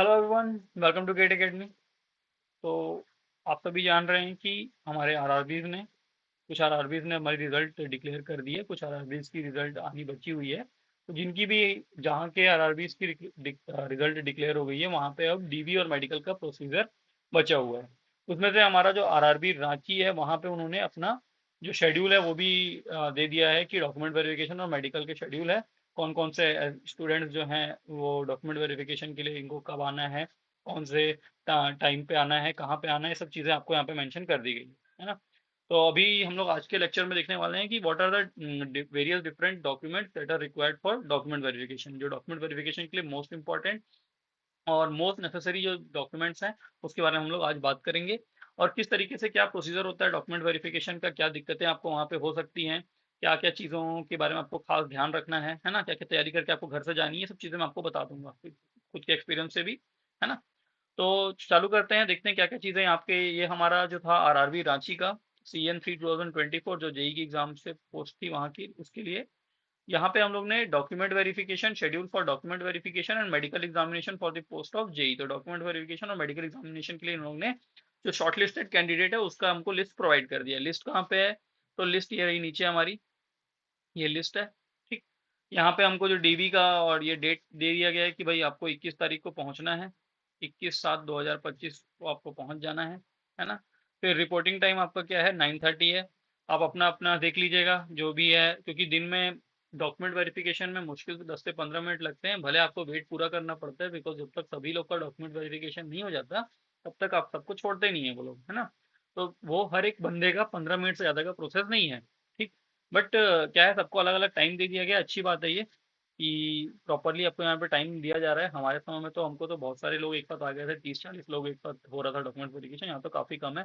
Hello everyone, welcome to GATE Academy. तो आप सभी जान रहे हैं कि हमारे आरआरबीज ने हमारी रिजल्ट डिक्लेयर कर दी है। कुछ आरआरबीज की रिजल्ट आनी बची हुई है। तो जिनकी भी जहाँ के आरआरबीज की रिजल्ट डिक्लेयर हो गई है, वहाँ पे अब डीवी और मेडिकल का प्रोसीजर बचा हुआ है। उसमें से हमारा जो आरआरबी रांची है, वहाँ पे उन्होंने अपना जो शेड्यूल है वो भी दे दिया है कि डॉक्यूमेंट वेरिफिकेशन और मेडिकल के शेड्यूल है। कौन कौन से स्टूडेंट्स जो हैं वो डॉक्यूमेंट वेरिफिकेशन के लिए इनको कब आना है, कौन से टाइम पे आना है, कहाँ पे आना है, ये सब चीज़ें आपको यहाँ पे मेंशन कर दी गई है ना। तो अभी हम लोग आज के लेक्चर में देखने वाले हैं कि what are the various different documents that are required for document verification. जो डॉक्यूमेंट वेरिफिकेशन के लिए मोस्ट इंपॉर्टेंट और मोस्ट नेसेसरी जो डॉक्यूमेंट्स हैं, उसके बारे में हम लोग आज बात करेंगे। और किस तरीके से क्या प्रोसीजर होता है डॉक्यूमेंट वेरिफिकेशन का, क्या दिक्कतें आपको वहाँ पे हो सकती हैं, क्या क्या चीज़ों के बारे में आपको खास ध्यान रखना है ना, क्या क्या तैयारी करके आपको घर से जानी है, सब चीज़ें मैं आपको बता दूंगा खुद के एक्सपीरियंस से भी, है ना। तो चालू करते हैं, देखते हैं क्या क्या चीज़ें आपके। ये हमारा जो था आरआरबी रांची का CN3 2024, जो जेई की एग्जाम से पोस्ट थी वहाँ की, उसके लिए यहाँ पे हम लोग ने document verification, schedule for document verification and medical examination for the post of JE. तो डॉक्यूमेंट वेरिफिकेशन और मेडिकल एग्जामिनेशन के लिए इन लोग ने जो शॉर्टलिस्टेड कैंडिडेट है उसका हमको लिस्ट प्रोवाइड कर दिया। लिस्ट कहाँ पे है? तो लिस्ट ये रही नीचे हमारी, ये लिस्ट है। ठीक, यहाँ पे हमको जो डीवी का और ये डेट दे दिया गया है कि भाई आपको 21 तारीख को पहुंचना है, 21/7/2025 को आपको पहुंच जाना है ना। फिर रिपोर्टिंग टाइम आपका क्या है? 9:30 है। आप अपना अपना देख लीजिएगा जो भी है, क्योंकि दिन में डॉक्यूमेंट वेरिफिकेशन में मुश्किल से 10 से 15 मिनट लगते हैं, भले आपको वेट पूरा करना पड़ता है, बिकॉज जब तक सभी लोग का डॉक्यूमेंट वेरिफिकेशन नहीं हो जाता तब तक आप सबको छोड़ते नहीं है वो लोग, है ना। तो वो हर एक बंदे का 15 मिनट से ज़्यादा का प्रोसेस नहीं है। ठीक, बट क्या है, सबको अलग अलग टाइम दे दिया गया। अच्छी बात है ये कि प्रॉपरली आपको यहाँ पे टाइम दिया जा रहा है। हमारे समय में तो हमको तो बहुत सारे लोग एक साथ आ गए थे, 30-40 लोग एक साथ हो रहा था डॉक्यूमेंट वेरिफिकेशन। यहाँ तो काफ़ी कम है,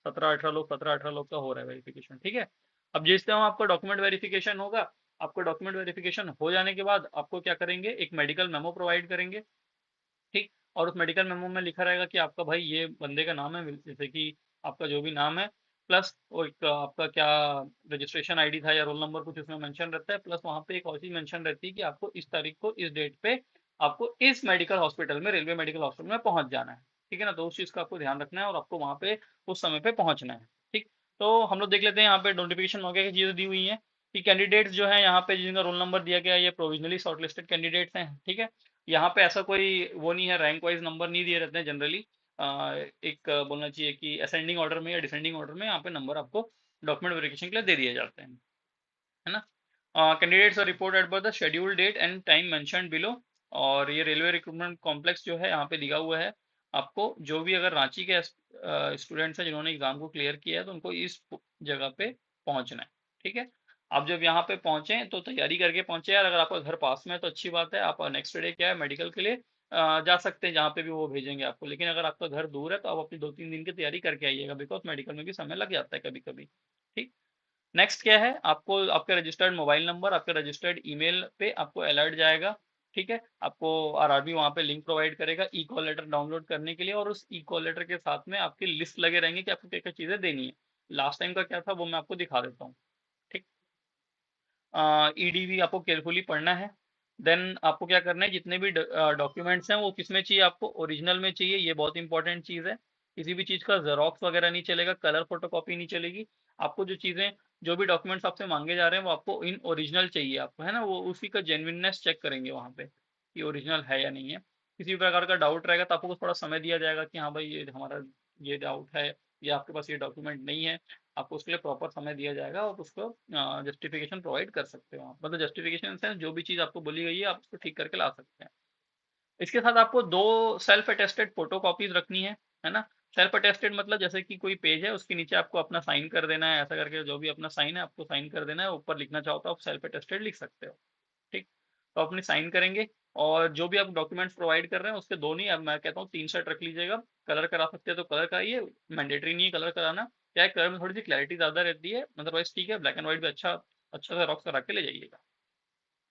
17-18 लोग का हो रहा है वेरिफिकेशन। ठीक है, अब जिस टाइम आपका डॉक्यूमेंट वेरिफिकेशन होगा, आपको डॉक्यूमेंट वेरिफिकेशन हो जाने के बाद आपको क्या करेंगे, एक मेडिकल मेमो प्रोवाइड करेंगे। ठीक, और उस मेडिकल मेमो में लिखा रहेगा कि आपका भाई ये बंदे का नाम है, जैसे कि आपका जो भी नाम है, प्लस वो एक आपका क्या रजिस्ट्रेशन आईडी था या रोल नंबर कुछ उसमें मेंशन रहता है, प्लस वहाँ पे एक और चीज मेंशन रहती है कि आपको इस तारीख को इस डेट पे आपको इस मेडिकल हॉस्पिटल में, रेलवे मेडिकल हॉस्पिटल में पहुंच जाना है। ठीक है ना, तो उस चीज का आपको ध्यान रखना है और आपको वहाँ पे उस समय पे पहुंचना है। ठीक, तो हम लोग देख लेते हैं यहाँ पे नोटिफिकेशन वगैरह की चीजें दी हुई हैं कि कैंडिडेट्स जो है यहाँ पे जिनका रोल नंबर दिया गया है, ये प्रोविजनली शॉर्टलिस्टेड कैंडिडेट्स हैं। ठीक है, यहाँ पे ऐसा कोई वो नहीं है, रैंक वाइज नंबर नहीं दिए रहते हैं जनरली। एक बोलना चाहिए कि असेंडिंग ऑर्डर में या डिसेंडिंग ऑर्डर में यहाँ पे नंबर आपको डॉक्यूमेंट वेरिफिकेशन के लिए दे दिए जाते हैं, है ना। Candidates are reported by the schedule date and time mentioned below. और ये रेलवे रिक्रूटमेंट कॉम्प्लेक्स जो है यहाँ पे लिखा हुआ है। आपको जो भी अगर रांची के स्टूडेंट्स हैं जिन्होंने एग्जाम को क्लियर किया है, तो उनको इस जगह पे पहुंचना है। ठीक है, आप जब यहाँ पे पहुंचे तो तैयारी करके पहुंचे यार। अगर आपका घर पास में है तो अच्छी बात है, आप नेक्स्ट डे क्या है मेडिकल के लिए जा सकते हैं, जहाँ पे भी वो भेजेंगे आपको। लेकिन अगर आपका घर दूर है तो आप अपनी 2-3 दिन की तैयारी करके आइएगा, बिकॉज मेडिकल में भी समय लग जाता है कभी कभी। ठीक, नेक्स्ट क्या है, आपको आपके रजिस्टर्ड मोबाइल नंबर, आपके रजिस्टर्ड ईमेल पे आपको अलर्ट जाएगा। ठीक है, आपको आरआरबी वहाँ पे लिंक प्रोवाइड करेगा ई कॉल लेटर डाउनलोड करने के लिए, और उस ई कॉल लेटर के साथ में आपकी लिस्ट लगे रहेंगे कि आपको क्या क्या चीज़ें देनी है। लास्ट टाइम का क्या था वो मैं आपको दिखा देता हूँ। ठीक, ईडीवी आपको केयरफुली पढ़ना है। देन आपको क्या करना है, जितने भी डॉक्यूमेंट्स हैं वो किस में चाहिए, आपको ओरिजिनल में चाहिए, ये बहुत इंपॉर्टेंट चीज़ है। किसी भी चीज़ का जेरोक्स वगैरह नहीं चलेगा, कलर फोटोकॉपी नहीं चलेगी। आपको जो चीज़ें, जो भी डॉक्यूमेंट्स आपसे मांगे जा रहे हैं वो आपको इन ओरिजिनल चाहिए आपको, है ना। वो उसी का जेन्युइननेस चेक करेंगे वहाँ पे कि ओरिजिनल है या नहीं है। किसी भी प्रकार का डाउट रहेगा तो आपको थोड़ा समय दिया जाएगा कि हाँ भाई ये हमारा ये डाउट है, या आपके पास ये डॉक्यूमेंट नहीं है। आपको उसके लिए प्रॉपर समय दिया जाएगा और उसको जस्टिफिकेशन प्रोवाइड कर सकते हो आप। मतलब जस्टिफिकेशन इन सेंस जो भी चीज़ आपको बोली गई है आप उसको ठीक करके ला सकते हैं। इसके साथ आपको 2 सेल्फ अटेस्टेड फोटो कॉपीज रखनी है ना। सेल्फ अटेस्टेड मतलब जैसे कि कोई पेज है उसके नीचे आपको अपना साइन कर देना है, ऐसा करके जो भी अपना साइन है आपको साइन कर देना है। ऊपर लिखना चाहो तो आप सेल्फ अटेस्टेड लिख सकते हो। ठीक, तो अपनी साइन करेंगे। और जो भी आप डॉक्यूमेंट्स प्रोवाइड कर रहे हैं उसके दो नहीं, अब मैं कहता हूँ 3 सेट रख लीजिएगा। कलर करा सकते हैं तो कलर कराइए, मैंडेटरी नहीं है कलर कराना। क्या है, कलर में थोड़ी सी क्लैरिटी ज़्यादा रहती है, अदरवाइज ठीक है, ब्लैक एंड व्हाइट भी अच्छा अच्छा सा रॉक्स करा के ले जाइएगा,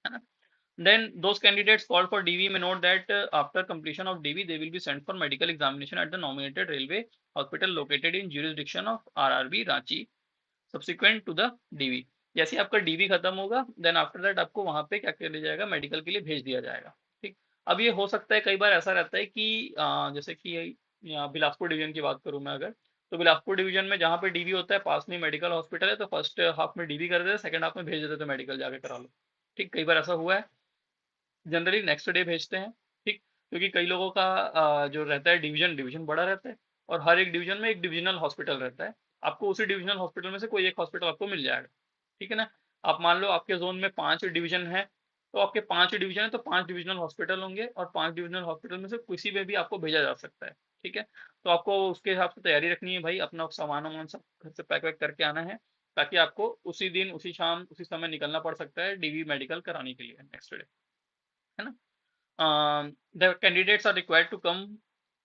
है ना। Then those candidates called for DV may note that after completion of DV, they will be sent for medical examination at the nominated railway hospital located in jurisdiction of RRB Ranchi, subsequent to the DV। जैसे ही आपका DV खत्म होगा, then after that आपको वहां पे क्या कर दिया जाएगा, मेडिकल के लिए भेज दिया जाएगा। ठीक, अब ये हो सकता है, कई बार ऐसा रहता है कि जैसे कि यहाँ बिलासपुर डिवीजन की बात करूँ मैं अगर, तो बिलासपुर डिवीजन में जहाँ पे डीवी होता है, पास में मेडिकल हॉस्पिटल है, तो फर्स्ट हाफ में डीवी कर देते हैं, सेकंड हाफ में भेज देते थे मेडिकल जाके करा लो। ठीक, कई बार ऐसा हुआ है। जनरली नेक्स्ट डे भेजते हैं। ठीक, क्योंकि कई लोगों का जो रहता है डिवीजन डिवीजन बड़ा रहता है, और हर एक डिवीजन में एक डिविजनल हॉस्पिटल रहता है। आपको उसी डिविजनल हॉस्पिटल में से कोई एक हॉस्पिटल आपको मिल जाएगा। ठीक है ना। आप मान लो आपके जोन में 5 डिवीजन है, तो आपके 5 डिवीजन है तो 5 डिविजनल हॉस्पिटल होंगे, और 5 डिविजनल हॉस्पिटल में से किसी में भी आपको भेजा जा सकता है। ठीक है। तो आपको उसके हिसाब से तैयारी रखनी है भाई, अपना सामान वामान सब घर से पैक वैक करके आना है, ताकि आपको उसी दिन उसी शाम उसी समय निकलना पड़ सकता है डीवी मेडिकल कराने के लिए नेक्स्ट डे। है ना। The candidates are required to come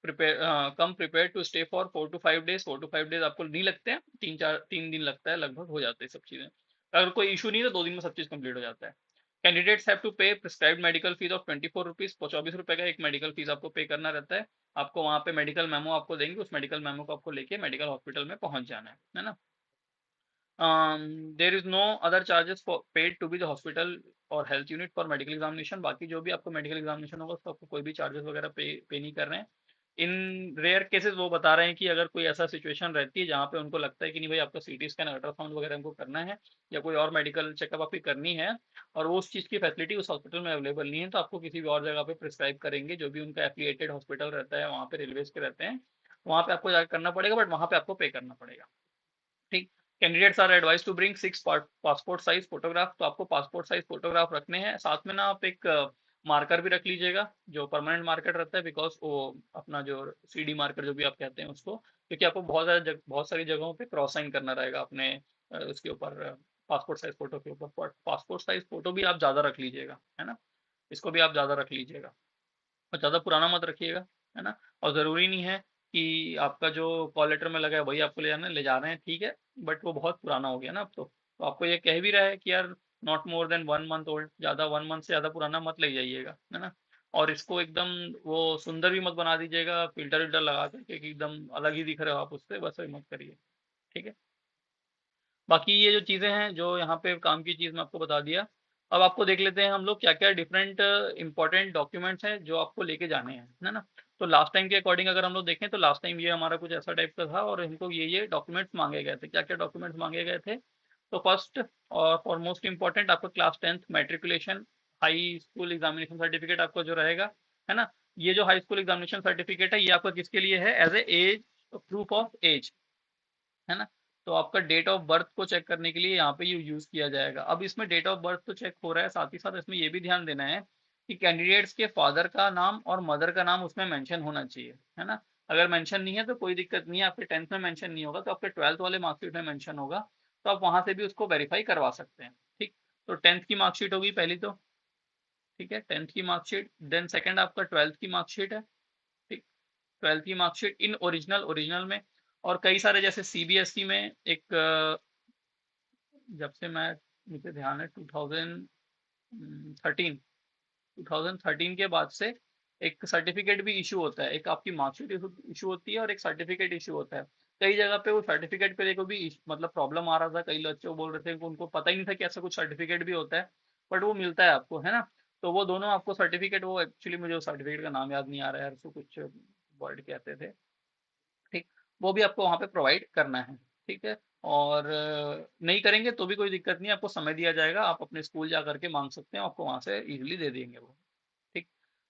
prepared to stay for 4 to 5 days। 4 to 5 days आपको नहीं लगते हैं, 3 दिन लगता है, लगभग हो जाते हैं सब चीजें। अगर कोई इशू नहीं है तो 2 दिन में सब चीज कंप्लीट हो जाता है। कैंडिडेट्स हैव टू पे prescribed medical fees of 24 rupees. 24 रुपए का एक मेडिकल फीस आपको पे करना रहता है। आपको वहाँ पे मेडिकल मेमो आपको देंगे, उस मेडिकल मेमो को आपको लेके मेडिकल हॉस्पिटल में पहुंच जाना है ना। There is no other charges for paid to be the hospital और health unit for medical examination. बाकी जो भी आपको मेडिकल एग्जामिनेशन होगा उसका आपको कोई भी चार्जेस वगैरह पे नहीं कर रहे हैं। इन रेयर केसेस वो बता रहे हैं कि अगर कोई ऐसा सिचुएशन रहती है जहाँ पे उनको लगता है कि नहीं भाई आपका सीटी स्कैन अल्ट्रासाउंड वगैरह हमको करना है, या कोई और मेडिकल चेकअप आपकी करनी है, और वो उस चीज़ की फैसिलिटी उस हॉस्पिटल में अवेलेबल नहीं है, तो आपको किसी भी और जगह पे प्रिस्क्राइब करेंगे, जो भी उनका एफिलिएटेड हॉस्पिटल रहता है वहाँ पे रेलवेज के रहते हैं, वहाँ पे आपको जाकर करना पड़ेगा, बट वहाँ पे आपको पे करना पड़ेगा। ठीक। Candidates are advise to bring 6 passport size photograph. तो आपको पासपोर्ट साइज फोटोग्राफ रखने हैं साथ में ना। आप एक मार्कर भी रख लीजिएगा, जो परमानेंट मार्कर रहता है, बिकॉज वो अपना जो सीडी मार्कर जो भी आप कहते हैं उसको, क्योंकि आपको बहुत सारी जगहों पे क्रॉस साइन करना रहेगा अपने उसके ऊपर, पासपोर्ट साइज फोटो के ऊपर। पासपोर्ट साइज फोटो भी आप ज़्यादा रख लीजिएगा, है ना। इसको भी आप ज़्यादा रख लीजिएगा, और ज़्यादा पुराना मत रखिएगा, है ना। और ज़रूरी नहीं है कि आपका जो कॉल लेटर में लगा है वही आपको ले जाना है, ले जा रहे हैं ठीक है, बट वो बहुत पुराना हो गया ना अब तो आपको ये कह भी रहा है कि यार not more than 1 month old, ज़्यादा 1 मंथ से ज़्यादा पुराना मत ले जाइएगा, है ना। और इसको एकदम वो सुंदर भी मत बना दीजिएगा, फिल्टर विल्टर लगा करके कि एकदम अलग ही दिख रहे हो आप उससे, बस वही मत करिए। ठीक है। बाकी ये जो चीज़ें हैं जो यहाँ पे काम की चीज़ मैं आपको बता दिया। अब आपको देख लेते हैं हम लोग क्या क्या डिफरेंट इंपॉर्टेंट डॉक्यूमेंट्स हैं जो आपको लेके जाने हैं, है ना। तो लास्ट टाइम के अकॉर्डिंग अगर हम लोग देखें तो लास्ट टाइम ये हमारा कुछ ऐसा टाइप का था, और हमको ये डॉक्यूमेंट्स मांगे गए थे। क्या क्या डॉक्यूमेंट्स मांगे गए थे? तो फर्स्ट और फॉर मोस्ट इंपॉर्टेंट आपका class 10th matriculation high school examination certificate आपको जो रहेगा, है ना। ये जो हाई स्कूल एग्जामिनेशन सर्टिफिकेट है ये आपका किसके लिए है? As a age proof of age, है ना। तो आपका डेट ऑफ बर्थ को चेक करने के लिए यहाँ पे ये यूज किया जाएगा। अब इसमें डेट ऑफ बर्थ तो चेक हो रहा है, साथ ही साथ इसमें ये भी ध्यान देना है कि कैंडिडेट्स के फादर का नाम और मदर का नाम उसमें मेंशन होना चाहिए, है ना। अगर मेंशन नहीं है तो कोई दिक्कत नहीं है, आपके 10th में मेंशन नहीं होगा तो आपके 12th वाले मार्कशीट में मेंशन होगा, तो आप वहां से भी उसको वेरीफाई करवा सकते हैं। ठीक। तो 10th की मार्कशीट होगी पहली तो, ठीक है, 10th की मार्कशीट। देन सेकंड आपका 12th की मार्कशीट है। ठीक। 12th की मार्कशीट इन ओरिजिनल ओरिजिनल में। और कई सारे जैसे सीबीएसई में एक जब से मैं, मुझे ध्यान है 2013, 2013 के बाद से एक सर्टिफिकेट भी इशू होता है। एक आपकी मार्कशीट इशू होती है और एक सर्टिफिकेट इशू होता है। कई जगह पे वो सर्टिफिकेट पे देखो भी मतलब प्रॉब्लम आ रहा था, कई बच्चों बोल रहे थे कि उनको पता ही नहीं था कि ऐसा कुछ सर्टिफिकेट भी होता है, बट वो मिलता है आपको, है ना। तो वो दोनों आपको सर्टिफिकेट, वो एक्चुअली मुझे सर्टिफिकेट का नाम याद नहीं आ रहा है, उसको कुछ वर्ड कहते थे। ठीक। वो भी आपको वहाँ पे प्रोवाइड करना है। ठीक है। और नहीं करेंगे तो भी कोई दिक्कत नहीं है, आपको समय दिया जाएगा, आप अपने स्कूल जा करके मांग सकते हैं, आपको वहाँ से इजीली दे देंगे वो। ठीक।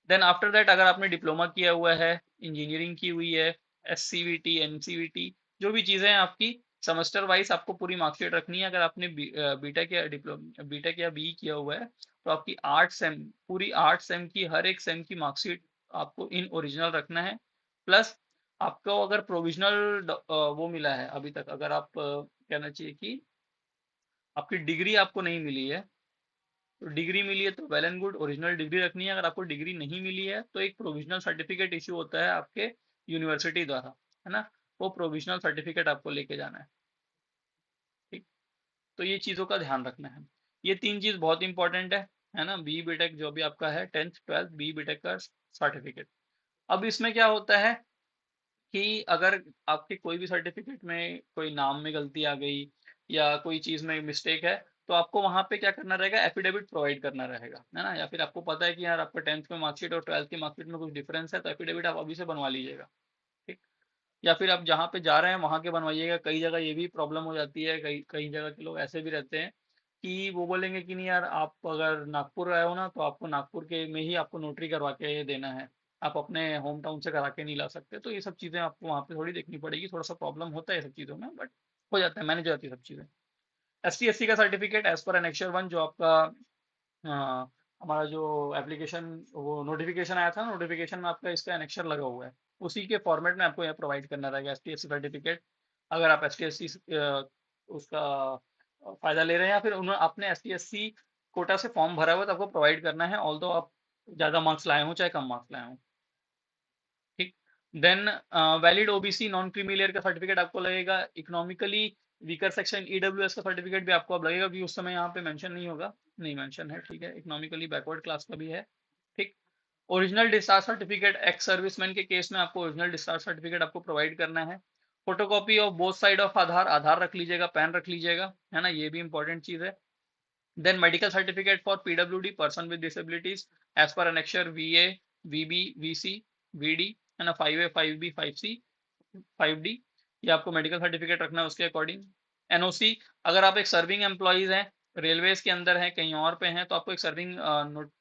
देन आफ्टर दैट अगर आपने डिप्लोमा किया हुआ है, इंजीनियरिंग की हुई है, एससीवीटी एनसीवीटी, जो भी चीज़ें हैं आपकी, सेमेस्टर वाइज आपको पूरी मार्कशीट रखनी है। अगर आपने बीटेक या डिप्लोमा बीटेक या बी किया हुआ है तो आपकी 8 सेम, पूरी 8 सेम की हर एक सेम की मार्कशीट आपको इन ओरिजिनल रखना है। प्लस आपको अगर प्रोविजनल वो मिला है अभी तक, अगर आप कहना चाहिए कि आपकी डिग्री आपको नहीं मिली है, तो डिग्री मिली है तो well and good, original degree रखनी है। अगर आपको डिग्री नहीं मिली है तो एक प्रोविजनल सर्टिफिकेट इशू होता है आपके यूनिवर्सिटी द्वारा, है ना। वो प्रोविजनल सर्टिफिकेट आपको लेके जाना है। ठीक। तो ये चीज़ों का ध्यान रखना है। ये 3 चीज़ बहुत इंपॉर्टेंट है ना। बी बीटेक जो भी आपका है, 10th 12th बी बीटेक का सर्टिफिकेट। अब इसमें क्या होता है कि अगर आपके कोई भी सर्टिफिकेट में कोई नाम में गलती आ गई या कोई चीज़ में मिस्टेक है, तो आपको वहाँ पे क्या करना रहेगा, एफिडेविट प्रोवाइड करना रहेगा, है ना। या फिर आपको पता है कि यार आपका 10th में मार्कशीट और 12th की मार्कशीट में कुछ डिफरेंस है, तो एफिडेविट आप अभी से बनवा लीजिएगा, ठीक। या फिर आप जहाँ पे जा रहे हैं वहाँ के बनवाइएगा। कई जगह ये भी प्रॉब्लम हो जाती है, कई कई जगह के लोग ऐसे भी रहते हैं कि वो बोलेंगे कि नहीं यार, आप अगर नागपुर आए हो ना, तो आपको नागपुर के में ही आपको नोटरी करवा के देना है, आप अपने होम टाउन से करा के नहीं ला सकते। तो ये सब चीज़ें आपको वहाँ पे थोड़ी देखनी पड़ेगी, थोड़ा सा प्रॉब्लम होता है ये सब चीज़ों में, बट हो जाता है, मैनेज हो जाती है सब चीज़ें। ST SC का सर्टिफिकेट एज पर एनेक्चर 1 जो आपका हमारा जो एप्लीकेशन वो नोटिफिकेशन आया था, नोटिफिकेशन में आपका इसका एनेक्चर लगा हुआ है, उसी के फॉर्मेट में आपको यह प्रोवाइड करना रहेगा ST SC सर्टिफिकेट। अगर आप ST SC उसका फायदा ले रहे हैं, या फिर उन्होंने आपने ST SC कोटा से फॉर्म भरा हुआ है, तो आपको प्रोवाइड करना है, ऑल दो आप ज़्यादा मार्क्स लाए हों चाहे कम मार्क्स लाए हों, ठीक। Then valid OBC non creamy layer का सर्टिफिकेट आपको लगेगा। इकोनॉमिकली वीकर सेक्शन EWS का सर्टिफिकेट भी आपको अब लगेगा, क्योंकि उस समय यहाँ पे मेंशन नहीं होगा, नहीं मेंशन है, ठीक है। इकोनॉमिकली बैकवर्ड क्लास का भी है, ठीक। Original discharge certificate ex serviceman के केस में आपको ओरिजिनल डिस्चार्ज सर्टिफिकेट आपको प्रोवाइड करना है। Photocopy of both side of Aadhaar, Aadhaar रख लीजिएगा, पैन रख लीजिएगा, है ना, ये भी इंपॉर्टेंट चीज है। Then medical certificate for PWD person with disabilities as per annexure VA VB VC VD, है ना, 5A 5B 5C 5D, ये आपको मेडिकल सर्टिफिकेट रखना है उसके अकॉर्डिंग। NOC, अगर आप एक सर्विंग एम्प्लॉइज हैं, रेलवेज के अंदर हैं, कहीं और पे हैं, तो आपको एक सर्विंग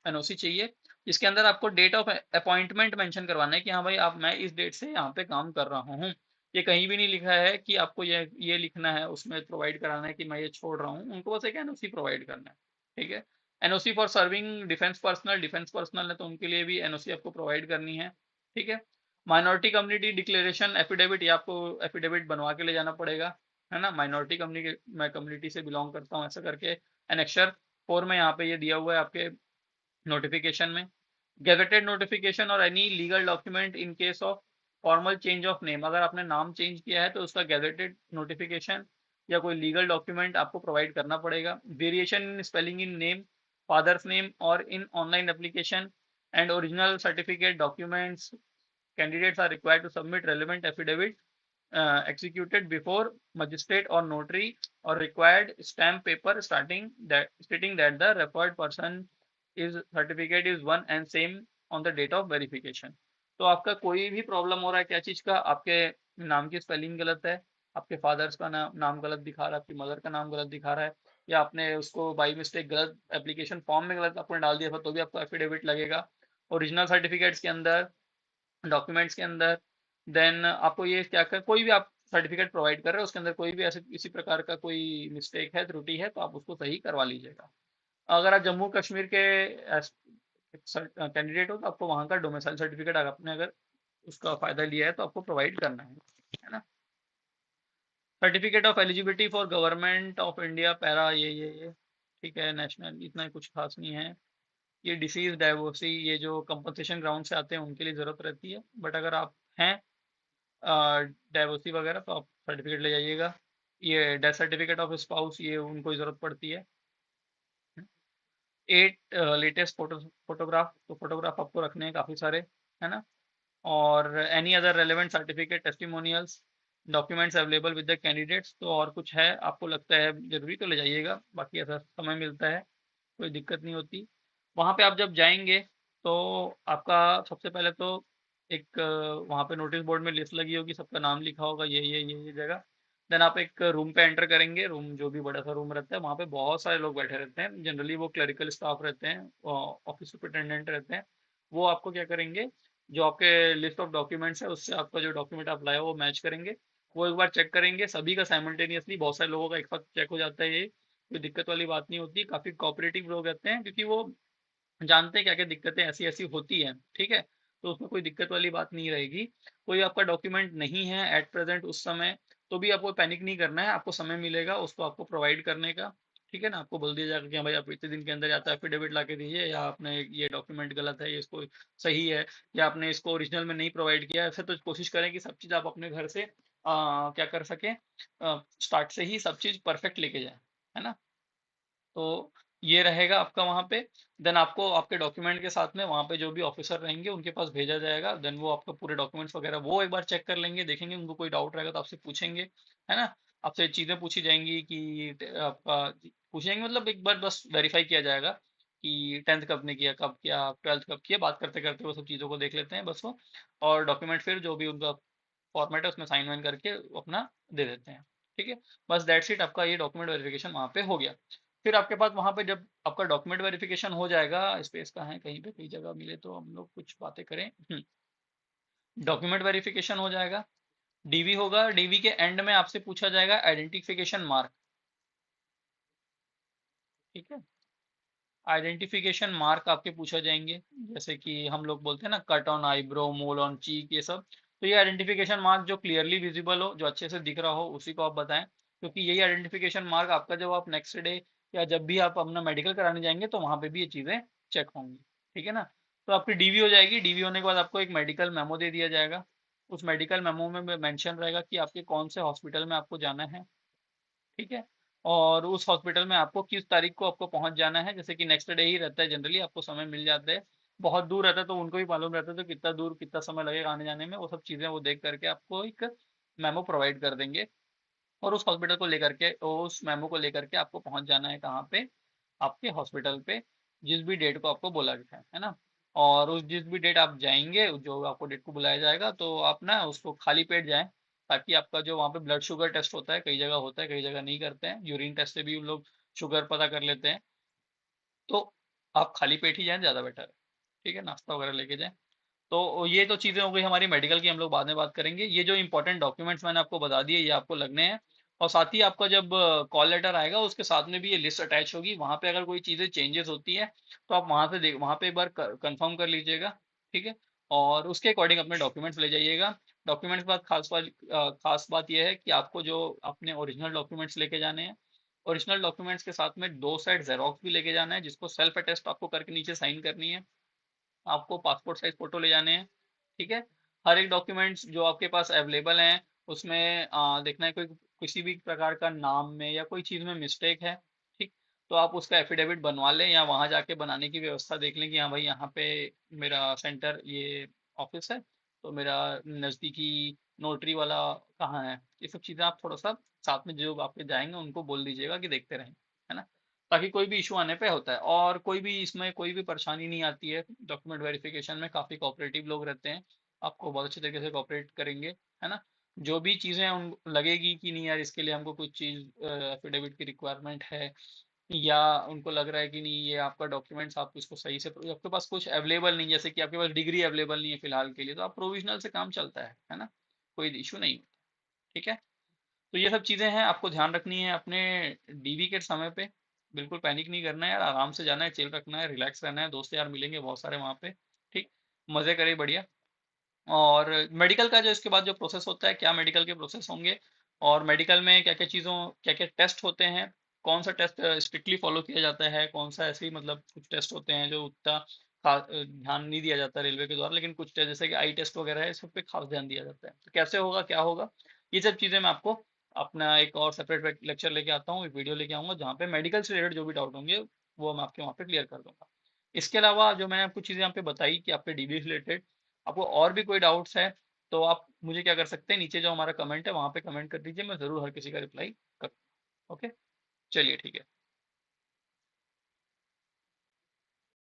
NOC चाहिए, जिसके अंदर आपको डेट ऑफ अपॉइंटमेंट मेंशन करवाना है कि हाँ भाई आप मैं इस डेट से यहाँ पे काम कर रहा हूँ। ये कहीं भी नहीं लिखा है कि आपको ये लिखना है उसमें प्रोवाइड कराना है कि मैं ये छोड़ रहा हूँ, उनको बस एक NOC प्रोवाइड करना है, ठीक है। NOC for serving defence personnel, defence personnel है तो उनके लिए भी NOC आपको प्रोवाइड करनी है, ठीक है। माइनॉरिटी कम्युनिटी डिक्लेरेशन एफिडेविट, ये आपको एफिडेविट बनवा के ले जाना पड़ेगा, है ना। माइनॉरिटी कम्युनिटी, मैं कम्युनिटी से बिलोंग करता हूँ ऐसा करके एनेक्चर 4 में यहाँ पे ये दिया हुआ है आपके नोटिफिकेशन में। गेजेटेड नोटिफिकेशन और any legal document in case of formal change of name, अगर आपने नाम चेंज किया है तो उसका गेजेटेड नोटिफिकेशन या कोई लीगल डॉक्यूमेंट आपको प्रोवाइड करना पड़ेगा। Variation in spelling in name, father's name और in online application and original certificate documents, candidates are required to submit relevant affidavit executed before magistrate or notary or required stamp paper starting that stating that the referred person is certificate is one and same on the date of verification। तो आपका कोई भी problem हो रहा है क्या चीज़ का, आपके नाम की स्पेलिंग गलत है, आपके फादर्स का नाम गलत दिखा रहा है, आपकी मदर का नाम गलत दिखा रहा है, या आपने उसको बाई मिस्टेक गलत एप्लीकेशन फॉर्म में गलत आपने डाल दिया था, तो भी आपको एफिडेविट लगेगा। ओरिजिनल सर्टिफिकेट्स के अंदर, डॉक्यूमेंट्स के अंदर, देन आपको ये क्या कर, कोई भी आप सर्टिफिकेट प्रोवाइड कर रहे हो उसके अंदर कोई भी ऐसे किसी प्रकार का कोई मिस्टेक है, त्रुटि है, तो आप उसको सही करवा लीजिएगा। अगर आप जम्मू कश्मीर के कैंडिडेट हो तो आपको वहाँ का डोमिसाइल सर्टिफिकेट आपने अगर उसका फायदा लिया है तो आपको प्रोवाइड करना है ना। Certificate of eligibility for government of India para, ये ठीक है, नेशनल इतना ही कुछ खास नहीं है। ये डिसीज डाइवोर्सी, ये जो कंपनसेशन ग्राउंड से आते हैं उनके लिए ज़रूरत रहती है, बट अगर आप हैं डाइवोर्सी वगैरह तो आप सर्टिफिकेट ले जाइएगा। ये डेथ सर्टिफिकेट ऑफ स्पाउस, ये उनको ज़रूरत पड़ती है। 8 लेटेस्ट फोटोग्राफ, तो फोटोग्राफ आपको रखने हैं काफ़ी सारे, है ना। और any other relevant certificate testimonials documents available with the candidates, तो और कुछ है आपको लगता है जरूरी तो ले जाइएगा, बाकी ऐसा समय मिलता है, कोई दिक्कत नहीं होती। वहाँ पे आप जब जाएंगे तो आपका सबसे पहले तो एक वहाँ पे नोटिस बोर्ड में लिस्ट लगी होगी, सबका नाम लिखा होगा, ये जगह। देन आप एक रूम पे एंटर करेंगे, रूम जो भी बड़ा सा रूम रहता है वहाँ पे बहुत सारे लोग बैठे रहते हैं, जनरली वो क्लरिकल स्टाफ रहते हैं, ऑफिस सुपरिटेंडेंट रहते हैं। वो आपको क्या करेंगे, जो आपके लिस्ट ऑफ डॉक्यूमेंट्स है उससे आपका जो डॉक्यूमेंट आप लाए हो वो मैच करेंगे, वो एक बार चेक करेंगे सभी का साइमल्टेनियसली, बहुत सारे लोगों का एक साथ चेक हो जाता है, ये कोई दिक्कत वाली बात नहीं होती, काफ़ी कोऑपरेटिव लोग रहते हैं, क्योंकि वो जानते हैं क्या क्या दिक्कतें ऐसी ऐसी होती हैं, ठीक है। तो उसमें कोई दिक्कत वाली बात नहीं रहेगी। कोई आपका डॉक्यूमेंट नहीं है एट प्रेजेंट उस समय, तो भी आपको पैनिक नहीं करना है, आपको समय मिलेगा उसको आपको प्रोवाइड करने का, ठीक है ना। आपको बोल दिया जाएगा कि हाँ भाई आप इतने दिन के अंदर या तो एफिडेविट ला के दीजिए, या आपने ये डॉक्यूमेंट गलत है, ये इसको सही है, या आपने इसको ओरिजिनल में नहीं प्रोवाइड किया। ऐसे तो कोशिश करें कि सब चीज़ आप अपने घर से क्या कर सकें, स्टार्ट से ही सब चीज़ परफेक्ट लेके जाएं, है ना। तो ये रहेगा आपका वहाँ पे। देन आपको आपके डॉक्यूमेंट के साथ में वहाँ पे जो भी ऑफिसर रहेंगे उनके पास भेजा जाएगा, देन वो आपका पूरे डॉक्यूमेंट्स वगैरह वो एक बार चेक कर लेंगे, देखेंगे, उनको कोई डाउट रहेगा तो आपसे पूछेंगे, है ना। आपसे चीज़ें पूछी जाएंगी कि आपका पूछी जाएंगी, मतलब एक बार बस वेरीफाई किया जाएगा कि 10th कब ने किया, कब किया, 12th कब किया, बात करते करते वो सब चीज़ों को देख लेते हैं बस वो। और डॉक्यूमेंट फिर जो भी उनका फॉर्मेट है उसमें साइन वाइन करके वो अपना दे देते हैं। ठीक है, बस दैट्स इट, आपका ये डॉक्यूमेंट वेरिफिकेशन वहाँ पे हो गया। फिर आपके पास वहाँ पे जब आपका डॉक्यूमेंट वेरिफिकेशन हो जाएगा, स्पेस का है कहीं पे, कई जगह मिले तो हम लोग कुछ बातें करें। डॉक्यूमेंट वेरिफिकेशन हो जाएगा, डीवी होगा, डीवी के एंड में आपसे पूछा जाएगा आइडेंटिफिकेशन मार्क। ठीक है, आइडेंटिफिकेशन मार्क आपके पूछा जाएंगे, जैसे कि हम लोग बोलते हैं ना, cut on eyebrow, mole on cheek, ये सब। तो ये आइडेंटिफिकेशन मार्क जो क्लियरली विजिबल हो, जो अच्छे से दिख रहा हो, उसी को आप बताएं, क्योंकि यही आइडेंटिफिकेशन मार्क आपका जब आप नेक्स्ट डे या जब भी आप अपना मेडिकल कराने जाएंगे तो वहां पे भी ये चीज़ें चेक होंगी। ठीक है ना। तो आपकी डीवी हो जाएगी, डीवी होने के बाद आपको एक मेडिकल मेमो दे दिया जाएगा। उस मेडिकल मेमो में मेंशन रहेगा कि आपके कौन से हॉस्पिटल में आपको जाना है। ठीक है, और उस हॉस्पिटल में आपको किस तारीख को आपको पहुंच जाना है, जैसे कि नेक्स्ट डे ही रहता है, जनरली आपको समय मिल जाता है। बहुत दूर रहता है तो उनको भी मालूम रहता है तो कितना दूर कितना समय लगेगा आने जाने में, वो सब चीज़ें वो देख करके आपको एक मेमो प्रोवाइड कर देंगे। और उस हॉस्पिटल को लेकर के, उस मेमो को लेकर के आपको पहुंच जाना है कहाँ पे, आपके हॉस्पिटल पे, जिस भी डेट को आपको बोला गया है ना। और उस जिस भी डेट आप जाएंगे, जो आपको डेट को बुलाया जाएगा, तो आप ना उसको खाली पेट जाएं, ताकि आपका जो वहाँ पे ब्लड शुगर टेस्ट होता है, कई जगह होता है कई जगह नहीं करते हैं, यूरिन टेस्ट से भी उन लोग शुगर पता कर लेते हैं। तो आप खाली पेट ही जाएं, ज़्यादा बेटर है। ठीक है, नाश्ता वगैरह लेके जाएं। तो ये तो चीज़ें हो गई हमारी मेडिकल की, हम लोग बाद में बात करेंगे। ये जो इंपॉर्टेंट डॉक्यूमेंट्स मैंने आपको बता दिए, ये आपको लगने हैं। और साथ ही आपका जब कॉल लेटर आएगा उसके साथ में भी ये लिस्ट अटैच होगी, वहाँ पे अगर कोई चीज़ें चेंजेस होती है तो आप वहाँ से देख, वहाँ पे एक बार कंफर्म कर लीजिएगा। ठीक है, और उसके अकॉर्डिंग अपने डॉक्यूमेंट्स ले जाइएगा। डॉक्यूमेंट्स के बाद खास बात यह है कि आपको जो अपने ओरिजिनल डॉक्यूमेंट्स लेके जाने हैं, ओरिजिनल डॉक्यूमेंट्स के साथ में 2 साइड जेरोक्स भी लेके जाना है, जिसको सेल्फ अटेस्ट आपको करके नीचे साइन करनी है। आपको पासपोर्ट साइज फोटो ले जाने हैं। ठीक है, हर एक डॉक्यूमेंट्स जो आपके पास अवेलेबल हैं उसमें देखना है कोई किसी भी प्रकार का नाम में या कोई चीज़ में मिस्टेक है। ठीक, तो आप उसका एफिडेविट बनवा लें या वहाँ जाके बनाने की व्यवस्था देख लें कि हाँ भाई यहाँ पे मेरा सेंटर ये ऑफिस है, तो मेरा नज़दीकी नोटरी वाला कहाँ है। ये सब चीज़ें आप थोड़ा सा साथ में जो आपके जाएंगे उनको बोल दीजिएगा कि देखते रहें, है ना, ताकि कोई भी इशू आने पे होता है। और कोई भी इसमें कोई भी परेशानी नहीं आती है, डॉक्यूमेंट वेरिफिकेशन में काफ़ी कोऑपरेटिव लोग रहते हैं, आपको बहुत अच्छे तरीके से कोऑपरेट करेंगे, है ना। जो भी चीज़ें उन लगेगी कि नहीं यार इसके लिए हमको कुछ चीज़ एफिडेविट की रिक्वायरमेंट है, या उनको लग रहा है कि नहीं ये आपका डॉक्यूमेंट्स आप इसको सही से, आपके पास कुछ अवेलेबल नहीं, जैसे कि आपके पास डिग्री अवेलेबल नहीं है फिलहाल के लिए, तो आप प्रोविजनल से काम चलता है ना, कोई इशू नहीं होता। ठीक है, तो ये सब चीज़ें हैं, आपको ध्यान रखनी है अपने डीवी के समय पे। बिल्कुल पैनिक नहीं करना है यार, आराम से जाना है, चिल रखना है, रिलैक्स रहना है, दोस्त यार मिलेंगे बहुत सारे वहाँ पे। ठीक, मज़े करें बढ़िया। और मेडिकल का जो इसके बाद जो प्रोसेस होता है, क्या मेडिकल के प्रोसेस होंगे, और मेडिकल में क्या क्या चीज़ों, क्या क्या टेस्ट होते हैं, कौन सा टेस्ट स्ट्रिक्टली फॉलो किया जाता है, कौन सा ऐसे ही मतलब कुछ टेस्ट होते हैं जो उतना ध्यान नहीं दिया जाता रेलवे के द्वारा, लेकिन कुछ टेस्ट जैसे कि आई टेस्ट वगैरह है, इस सब पे खास ध्यान दिया जाता है। तो कैसे होगा क्या होगा, ये सब चीज़ें मैं आपको अपना एक और सेपरेट लेक्चर लेके आता हूँ, एक वीडियो लेके आऊँगा, जहाँ पे मेडिकल से रिलेटेड जो भी डाउट होंगे वो मैं आपके वहाँ पे क्लियर कर दूंगा। इसके अलावा जो मैंने आपको चीज़ें यहाँ पे बताई कि आपके डीबी रिलेटेड आपको और भी कोई डाउट्स है, तो आप मुझे क्या कर सकते हैं, नीचे जो हमारा कमेंट है वहाँ पे कमेंट कर दीजिए, मैं ज़रूर हर किसी का रिप्लाई करूँ। ओके, चलिए ठीक है।